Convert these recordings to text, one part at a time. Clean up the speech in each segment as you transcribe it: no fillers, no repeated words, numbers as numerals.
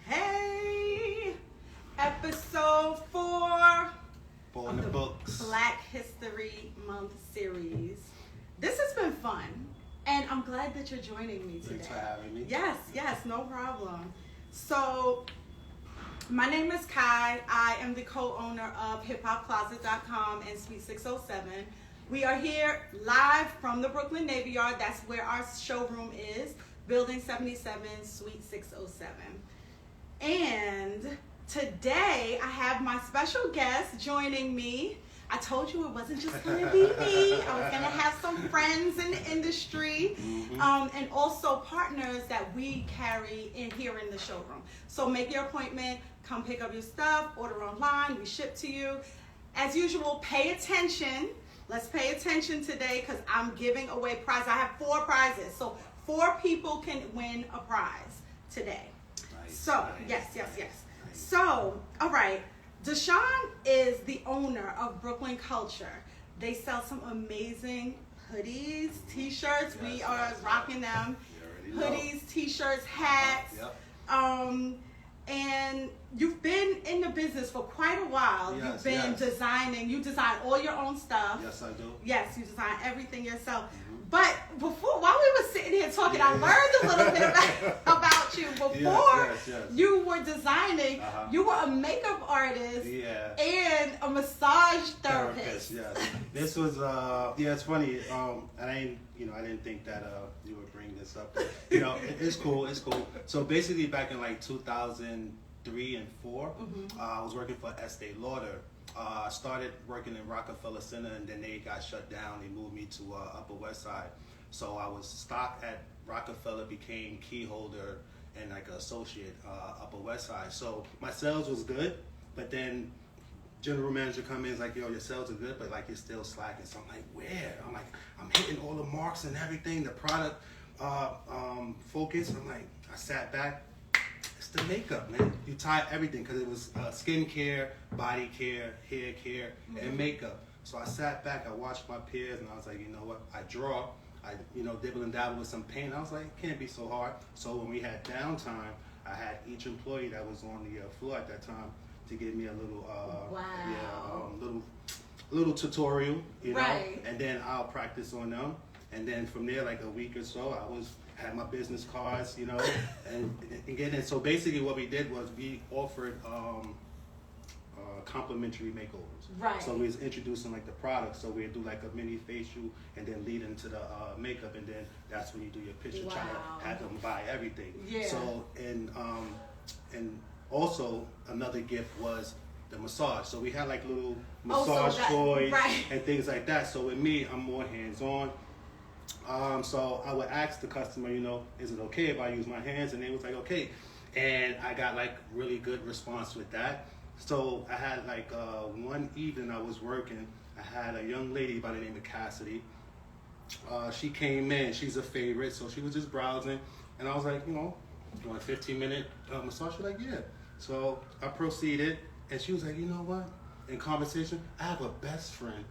Hey, episode 4 in the books. Black History Month series. This has been fun, and I'm glad that you're joining me today. Thanks for having me. Yes, no problem. So, my name is Kai. I am the co-owner of HipHopCloset.com and Suite 607. We are here live from the Brooklyn Navy Yard. That's where our showroom is, Building 77, Suite 607. And today I have my special guest joining me. I told you it wasn't just going to be me. I was going to have some friends in the industry, and also partners that we carry in here in the showroom. So make your appointment, come pick up your stuff, order online, we ship to you. As usual, pay attention. Let's pay attention today because I'm giving away prizes. I have 4 prizes, so 4 people can win a prize today. Nice, So, nice, yes. nice. So, all right. Deshaun is the owner of Brooklyn Culture. They sell some amazing hoodies, t-shirts. We are rocking them. Hoodies, t-shirts, hats. And you've been in the business for quite a while. Yes, You've been designing. You design all your own stuff. Yes, I do. Yes, you design everything yourself. But while we were sitting here talking, I learned a little bit about you. Before you were designing, you were a makeup artist and a massage therapist. Yes. This was it's funny. I didn't think that you would bring this up. But, it's cool. So basically, back in like 2003 and 4, I was working for Estee Lauder. I started working in Rockefeller Center, and then they got shut down. They moved me to Upper West Side. So I was stock at Rockefeller, became key holder and like an associate Upper West Side. So my sales was good, but then general manager come in and is like, yo, your sales are good, but like you're still slacking. So I'm like, where? I'm like, I'm hitting all the marks and everything, the product focus. I'm like, I sat back. It's the makeup, man. You tie everything because it was skin care, body care, hair care, and makeup. So I sat back, I watched my peers, and I was like, you know what? I draw. I dibble and dabble with some paint. I was like, it can't be so hard. So when we had downtime, I had each employee that was on the floor at that time to give me a little, little tutorial, and then I'll practice on them. And then from there, like a week or so, had my business cards, and getting it. So basically what we did was we offered complimentary makeovers. Right. So we was introducing like the products. So we'd do like a mini facial and then lead into the makeup, and then that's when you do your picture, trying to have them buy everything. Yeah. So and also another gift was the massage. So we had like little massage toys and things like that. So with me, I'm more hands-on. So I would ask the customer, is it okay if I use my hands? And they was like, okay. And I got like really good response with that. So I had like one evening I was working, I had a young lady by the name of Cassidy. She came in, she's a favorite, so she was just browsing. And I was like, you want a 15-minute massage? She's like, yeah. So I proceeded, and she was like, you know what? In conversation, I have a best friend.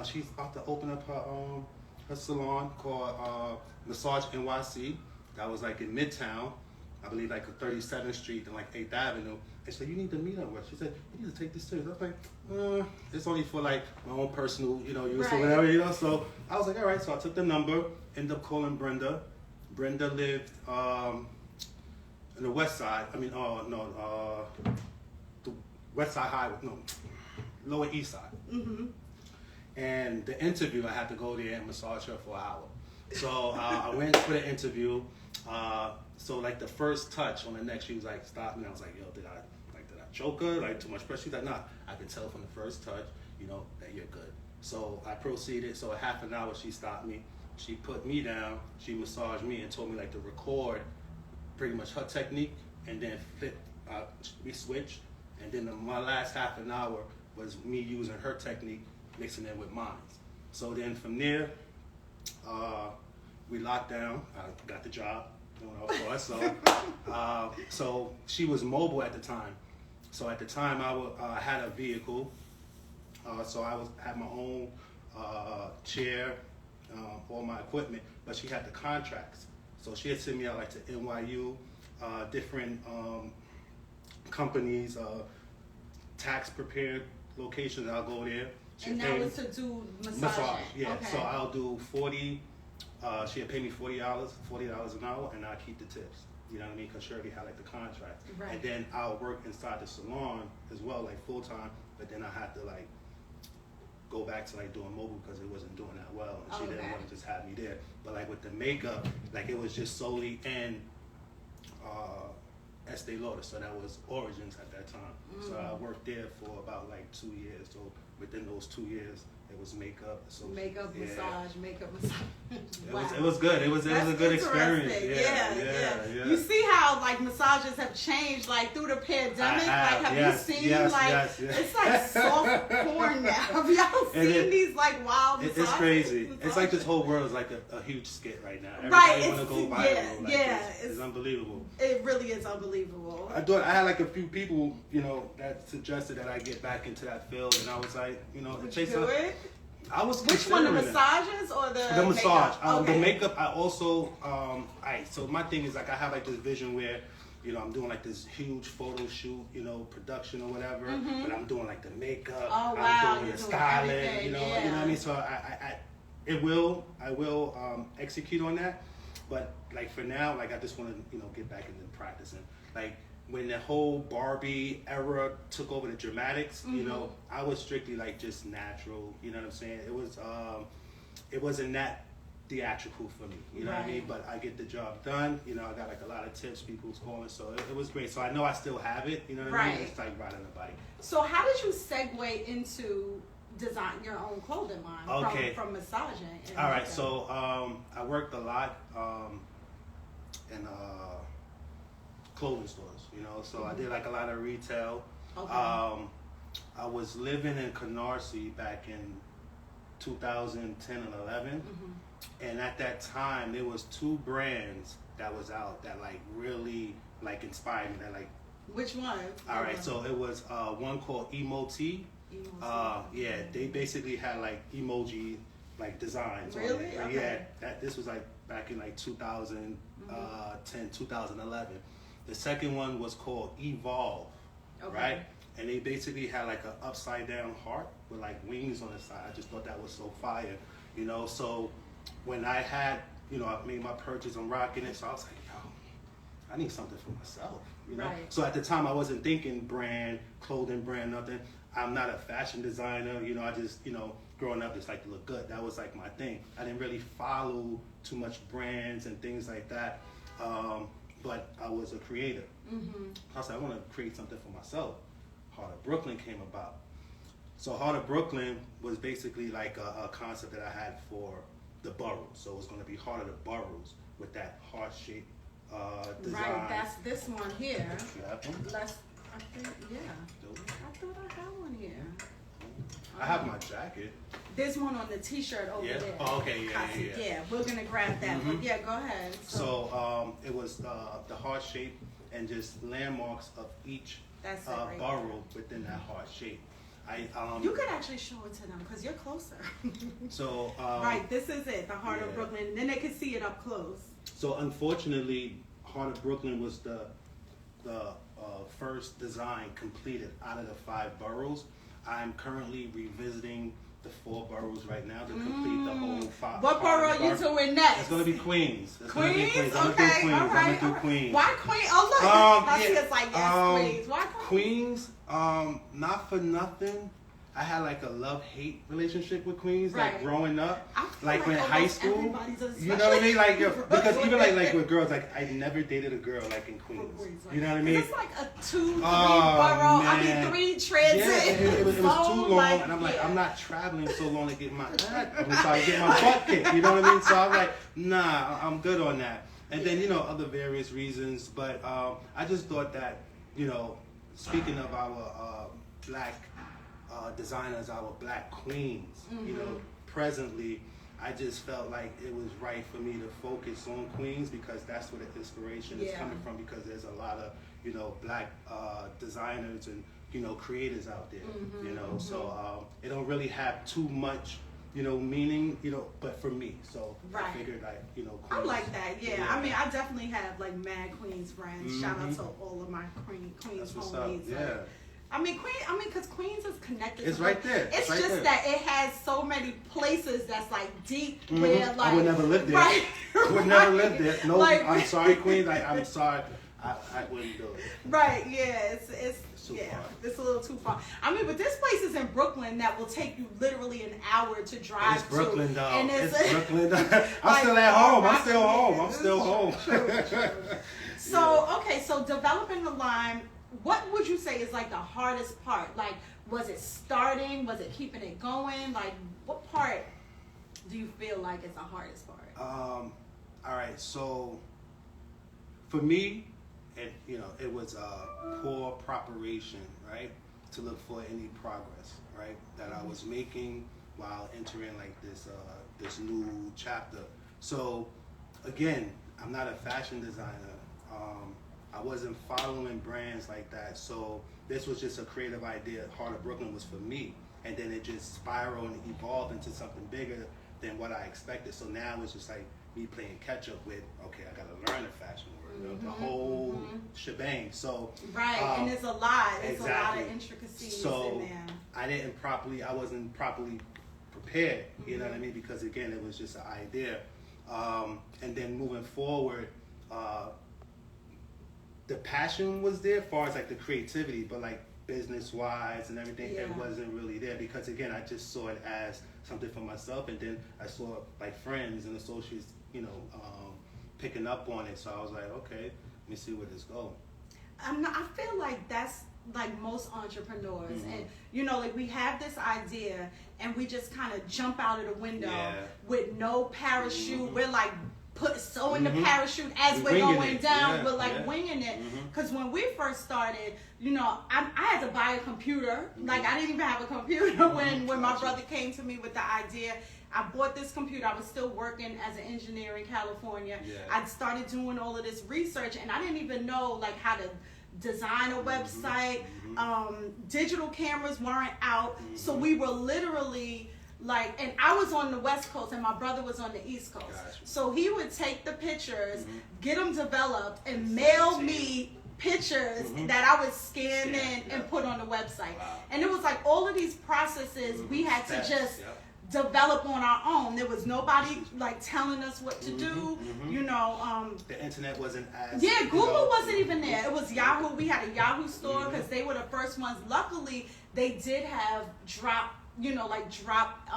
She's about to open up her salon called Massage NYC. That was like in Midtown, I believe like 37th Street and like 8th Avenue. And she said, you need to meet her with. She said, you need to take this serious. I was like, it's only for like my own personal, use or whatever, So I was like, all right. So I took the number, ended up calling Brenda. Brenda lived in the West Side. The West Side Highway, Lower East Side. And the interview, I had to go there and massage her for an hour. So I went for the interview. So like the first touch on the neck, she was like, stop me. I was like, yo, did I choke her? Like too much pressure? She's like, nah, I can tell from the first touch, that you're good. So I proceeded. So a half an hour, she stopped me. She put me down. She massaged me and told me like to record pretty much her technique and then we switched. And then my last half an hour was me using her technique, mixing it with mine. So then from there, we locked down. I got the job, of course. So she was mobile at the time. So at the time, I had a vehicle. So I had my own chair, all my equipment, but she had the contracts. So she had sent me out like to NYU, different companies, tax prepared locations. I'll go there. And that was to do massage. Yeah. Okay. So I'll do 40. She'll pay me $40 an hour, and I'll keep the tips. You know what I mean? Because she already had like the contract. Right. And then I'll work inside the salon as well, like full time. But then I had to like go back to like doing mobile because it wasn't doing that well, and she didn't want to just have me there. But like with the makeup, like it was just solely in Estee Lauder, so that was Origins at that time. So I worked there for about like 2 years. So within those 2 years, it was makeup. So makeup, massage. Wow. It was good. It was a good experience. Yeah. You see how like massages have changed like through the pandemic. Have you seen it's like soft porn now? Have y'all seen these like wild massages? It's crazy. It's like this whole world is like a huge skit right now. Everybody want to go viral. It's unbelievable. It really is unbelievable. I had like a few people, you know, that suggested that I get back into that field, and I was like, you know, would you do it? I was Which one, the massages or the massage? Makeup? The makeup. I also so my thing is like I have like this vision where, you know, I'm doing like this huge photo shoot, you know, production or whatever, but I'm doing like the makeup. Oh wow, I'm doing the styling, you know what I mean. So I will execute on that, but like for now, like I just want to, you know, get back into practicing. Like when the whole Barbie era took over the dramatics, you know, I was strictly like just natural. You know what I'm saying? It wasn't that theatrical for me. You know what I mean? But I get the job done. You know, I got like a lot of tips, people's calling, so it was great. So I know I still have it. You know what I mean? It's like riding a bike. So how did you segue into design your own clothing line from massaging? All right. So I worked a lot in clothing stores. You know, so I did like a lot of retail. Okay. I was living in Canarsie back in 2010 and 11, and at that time there was 2 brands that was out that like really like inspired me. That like, which one? All right, so it was one called Emo-T. They basically had like emoji like designs. Really? On it. Okay. This was like back in like 2010, 2011. The second one was called Evolve, right? And they basically had like an upside down heart with like wings on the side. I just thought that was so fire, you know? So when I had, you know, I made my purchase, I'm rocking it. So I was like, yo, I need something for myself, you know? Right. So at the time I wasn't thinking brand, clothing brand, nothing. I'm not a fashion designer, you know, I just, you know, growing up just like to look good. That was like my thing. I didn't really follow too much brands and things like that. But I was a creator. I was like, I want to create something for myself. Heart of Brooklyn came about. So Heart of Brooklyn was basically like a concept that I had for the boroughs. So it was going to be Heart of the Boroughs with that heart-shaped design. Right, that's this one here. You have one? I think, I thought I had one here. I have my jacket. There's one on the T-shirt over there. Oh, okay, yeah. We're gonna grab that. But yeah, go ahead. So it was the heart shape and just landmarks of each borough within that heart shape. You could actually show it to them because you're closer. So right, this is it, the Heart of Brooklyn. And then they can see it up close. So unfortunately, Heart of Brooklyn was the first design completed out of the 5 boroughs. I'm currently revisiting the 4 boroughs right now to complete the whole 5. What borough are you doing next? It's going to be Queens. Queens? I'm going to do Queens. I'm going to do Queens. Why Queens? Oh, look. I see it's like, Queens. Why Queens? Not for nothing. I had like a love-hate relationship with Queens, like growing up, like when in high school. You know what I mean? Like because even like with girls, like I never dated a girl like in Queens. You know what I mean? It's like a 2-3 borough. I mean 3 transit. Yeah, it was too long, and I'm like, I'm not traveling so long to get my butt kicked. You know what I mean? So I'm like, nah, I'm good on that. And then, you know, other various reasons, but I just thought that, you know, speaking of our black designers, our black queens, you know, presently, I just felt like it was right for me to focus on Queens because that's where the inspiration is coming from, because there's a lot of, you know, black designers and, you know, creators out there, you know, so it don't really have too much meaning, but for me. So I figured Queens, I like that. Yeah. I mean, I definitely have like mad Queens friends. Shout out to all of my Queens homies. Yeah. Because Queens is connected. It's right there. It's right just there. that it has so many places that's like deep where like I would never live there. Right. I would never live there. No, like, I'm sorry, Queens. I'm sorry. I wouldn't do it. Right. Yeah. It's too far. It's a little too far. I mean, but this place is in Brooklyn that will take you literally an hour to drive. It's Brooklyn, to. though. And it's Brooklyn. I'm still at home. I'm still home. I'm still home. True. So okay, so developing the line. What would you say is like the hardest part? Like, was it starting? Was it keeping it going? Like, what part do you feel like is the hardest part? All right. So, for me, it was poor preparation, right? To look for any progress, right? That I was making while entering like this new chapter. So, again, I'm not a fashion designer. I wasn't following brands like that, so this was just a creative idea. Heart of Brooklyn was for me, and then it just spiraled and evolved into something bigger than what I expected. So now it's just like me playing catch up with, okay, I gotta learn the fashion world, the whole shebang. So and it's a lot. It's exactly. A lot of intricacies in there. I wasn't properly prepared. You know what I mean? Because again, it was just an idea, and then moving forward. The passion was there as far as like the creativity, but like business wise and everything, it wasn't really there because again, I just saw it as something for myself, and then I saw like friends and associates, picking up on it. So I was like, okay, let me see where this goes. I feel like that's like most entrepreneurs, and like we have this idea and we just kind of jump out of the window with no parachute. We're like in the parachute as we're going down, but like winging it. Because when we first started, I had to buy a computer. Like I didn't even have a computer when my brother came to me with the idea. I bought this computer. I was still working as an engineer in California. I started doing all of this research, and I didn't even know like how to design a website. Digital cameras weren't out, so we were literally and I was on the West Coast and my brother was on the East Coast. Gotcha. So he would take the pictures, get them developed, and mail me pictures that I would scan in and put on the website. Wow. And it was like all of these processes we had to just develop on our own. There was nobody like telling us what to do. The internet wasn't as Google wasn't even there. It was Yahoo. We had a Yahoo store because they were the first ones. Luckily, they did have drag and drop.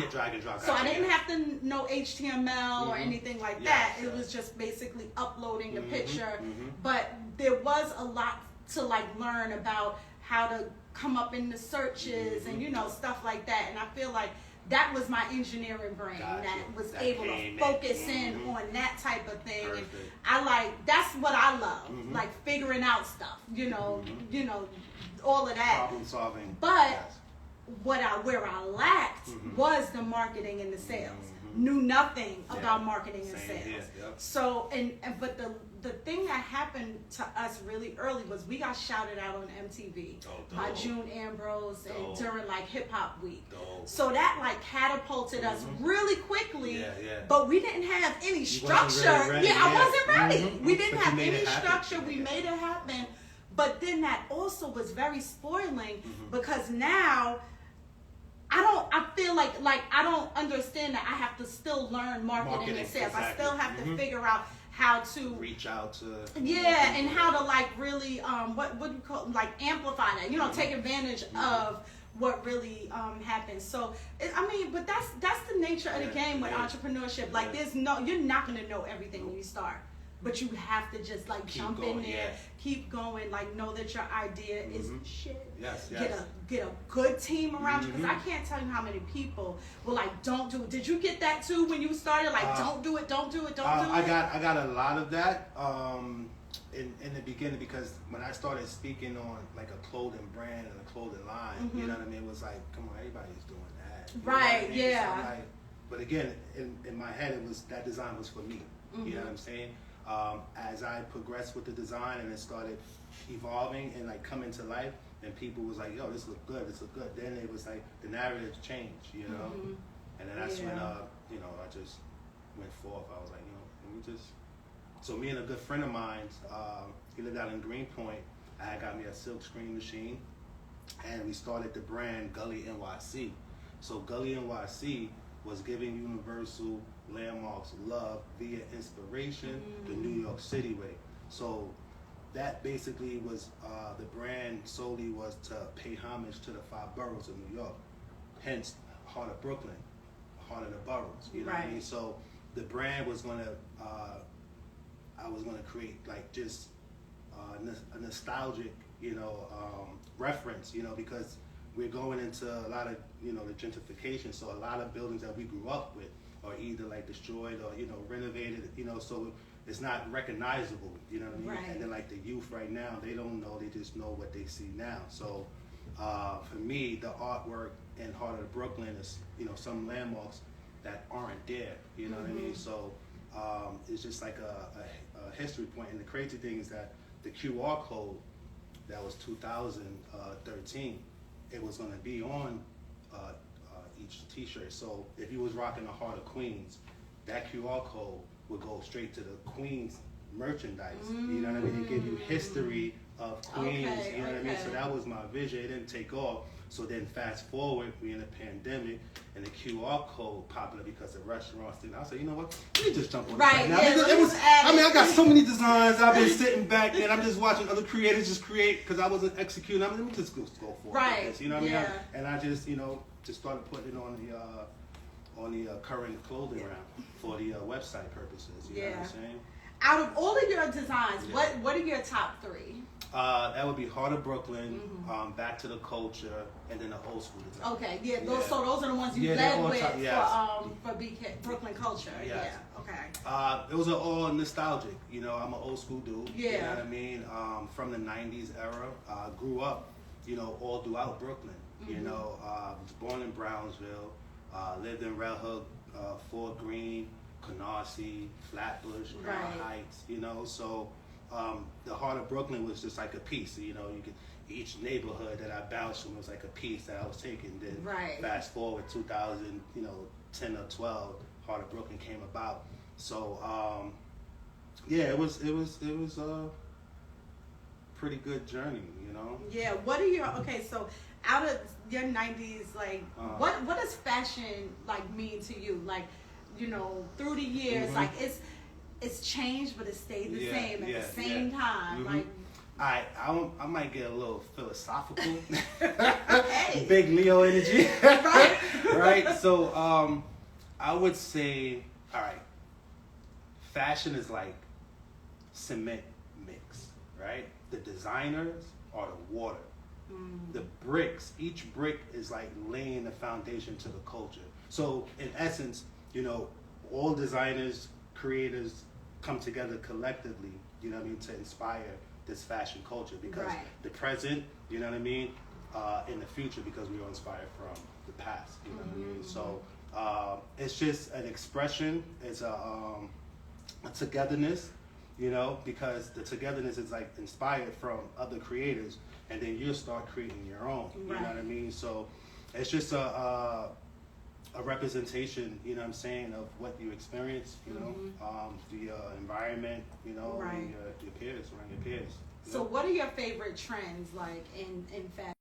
Yeah, drag and drop. So I didn't have to know HTML or anything like that. It was just basically uploading the picture. But there was a lot to like learn about how to come up in the searches and stuff like that. And I feel like that was my engineering brain that was able to focus in on that type of thing. Perfect. And that's what I love, like figuring out stuff, all of that. Problem solving. But where I lacked was the marketing and the sales. Knew nothing about marketing and sales. So but the thing that happened to us really early was we got shouted out on MTV by June Ambrose and during like Hip Hop Week. So that like catapulted us really quickly. But we didn't have any structure. I wasn't ready. We didn't have any structure. We made it happen. But then that also was very spoiling because now I feel like I don't understand that I have to still learn marketing and sales. Exactly. I still have to figure out how to reach out to and how to like really what do you call like amplify that, take advantage of what really happens. So but that's the nature of the game with entrepreneurship. Like you're not going to know everything when you start. But you have to just like jump in there, keep going, like know that your idea is shit. Get a good team around you, because I can't tell you how many people were like, don't do it. Did you get that too when you started? Like, don't do it, don't do it, don't do it. I got a lot of that in the beginning, because when I started speaking on like a clothing brand and a clothing line, you know what I mean? It was like, come on, everybody's doing that. Right, So but again, in my head, it was that design was for me. You know what I'm saying? As I progressed with the design and it started evolving and like coming to life, and people was like, yo, this look good, this look good. Then it was like the narrative changed, you know. And then that's when you know, I just went forth. I was like, you know, let me just. So me and a good friend of mine, he lived out in Greenpoint. I had got me a silk screen machine, and we started the brand Gully NYC. So Gully NYC was giving Universal landmarks love via inspiration the New York City way. So that basically was the brand solely was to pay homage to the 5 boroughs of New York, hence heart of Brooklyn, heart of the boroughs. You know what I mean? So the brand was gonna, I was gonna create like just a nostalgic, you know, reference, you know, because we're going into a lot of, you know, the gentrification. So a lot of buildings that we grew up with are either like destroyed or, you know, renovated, you know, so it's not recognizable, you know what I mean? Right. And then like the youth right now, they don't know, they just know what they see now. So for me, the artwork in Heart of Brooklyn is, you know, some landmarks that aren't there, you know what I mean? So it's just like a history point. And the crazy thing is that the QR code that was 2013, it was going to be on each t-shirt. So if you was rocking the Heart of Queens, that QR code would go straight to the Queens merchandise. You know what I mean? It give you history of Queens. You know what I mean? So that was my vision. It didn't take off. So then fast forward, we in a pandemic, and the QR code popular because the restaurants didn't. I said, you know what? Let me just jump on right now. Yeah, It was. I mean, I got so many designs. I've been sitting back and I'm just watching other creators just create because I wasn't executing. I mean, let me just go for this. You know what I mean? And I just, you know, just started putting it on the current clothing round for the website purposes. You know what I'm saying? Out of all of your designs, what are your top 3? That would be Heart of Brooklyn, Back to the Culture, and then the old school design. Okay, so those are the ones you led with for BK, Brooklyn Culture. Yes. Yeah, okay. Those are all nostalgic. You know, I'm an old school dude. Yeah. You know what I mean? From the 90s era. Grew up, you know, all throughout Brooklyn. You know, was born in Brownsville, lived in Red Hook, Fort Greene, Canarsie, Flatbush, Crown Heights, you know, so the Heart of Brooklyn was just like a piece, you know, you could, each neighborhood that I bounced from was like a piece that I was taking. Then fast forward 2000, you know, 10 or 12, Heart of Brooklyn came about. So yeah, it was a pretty good journey, you know. Yeah, what are your so out of your 90s, like what does fashion like mean to you? Like, you know, through the years, like it's changed, but it stayed the same at the same time. Like, I might get a little philosophical. Big Leo energy. Right? So I would say, all right, fashion is like cement mix, right? The designers are the water. The bricks, each brick is like laying the foundation to the culture. So in essence, you know, all designers, creators come together collectively, you know what I mean, to inspire this fashion culture because the present, you know what I mean, in the future because we are inspired from the past, you know what I mean. So it's just an expression, it's a togetherness, you know, because the togetherness is like inspired from other creators, and then you start creating your own. You know what I mean? So it's just a representation, you know what I'm saying, of what you experience, you know, the environment, you know, and your peers, around your peers. So what are your favorite trends like in fashion?